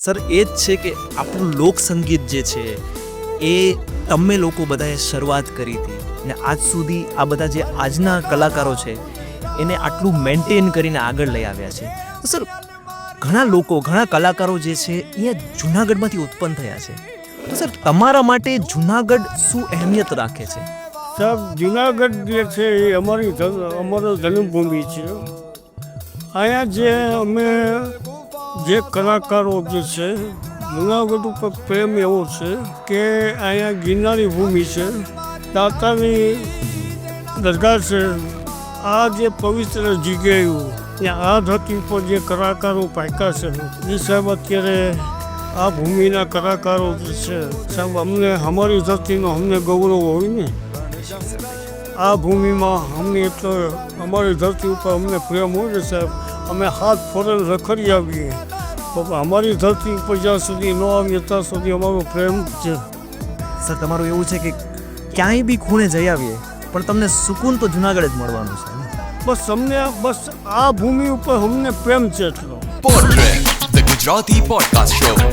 Sir એ જ છે કે આપણું લોકસંગીત જે છે એ તમે લોકો બધાએ શરૂઆત કરી હતી ને આજ સુધી આ બધા જે આજના કલાકારો છે એને આટલું મેન્ટેન કરીને આગળ લઈ આવ્યા છે. તો સર ઘણા લોકો ઘણા કલાકારો જે છે અહીંયા જૂનાગઢમાંથી ઉત્પન્ન થયા છે. તો સર તમારા માટે જૂનાગઢ શું અહેમિયત રાખે છે? સાહેબ, જુનાગઢ જે છે એ અમારો જન્મભૂમિ છે. અહીંયા જે અમે જે કલાકારો જે છે, જુનાગઢ ઉપર પ્રેમ એવો છે કે અહીંયા ગિરનારી ભૂમિ છે, દાતાની દરગાહ છે. આ જે પવિત્ર જગ્યાઓ ત્યાં આ ધરતી ઉપર જે કલાકારો પાક્યા છે એ સાહેબ અત્યારે આ ભૂમિના કલાકારો જે છે સાહેબ, અમને અમારી ધરતીનો અમને ગૌરવ હોય ને. આ ભૂમિમાં અમને એટલો અમારી ધરતી ઉપર અમને પ્રેમ હોય ને સાહેબ, અમે હાથ ફોરેલ રખડી આવીએ પણ અમારી ધરતી ઉપર જ્યાં સુધી ન આવીએ ત્યાં સુધી અમારો પ્રેમ છે. સર તમારું એવું છે કે ક્યાંય બી ખૂણે જઈ આવીએ પણ તમને સુકૂન તો જૂનાગઢ જ મળવાનું છે. બસ આ ભૂમિ ઉપર અમને પ્રેમ છે એટલો. Podtrack, the Gujarati podcast show.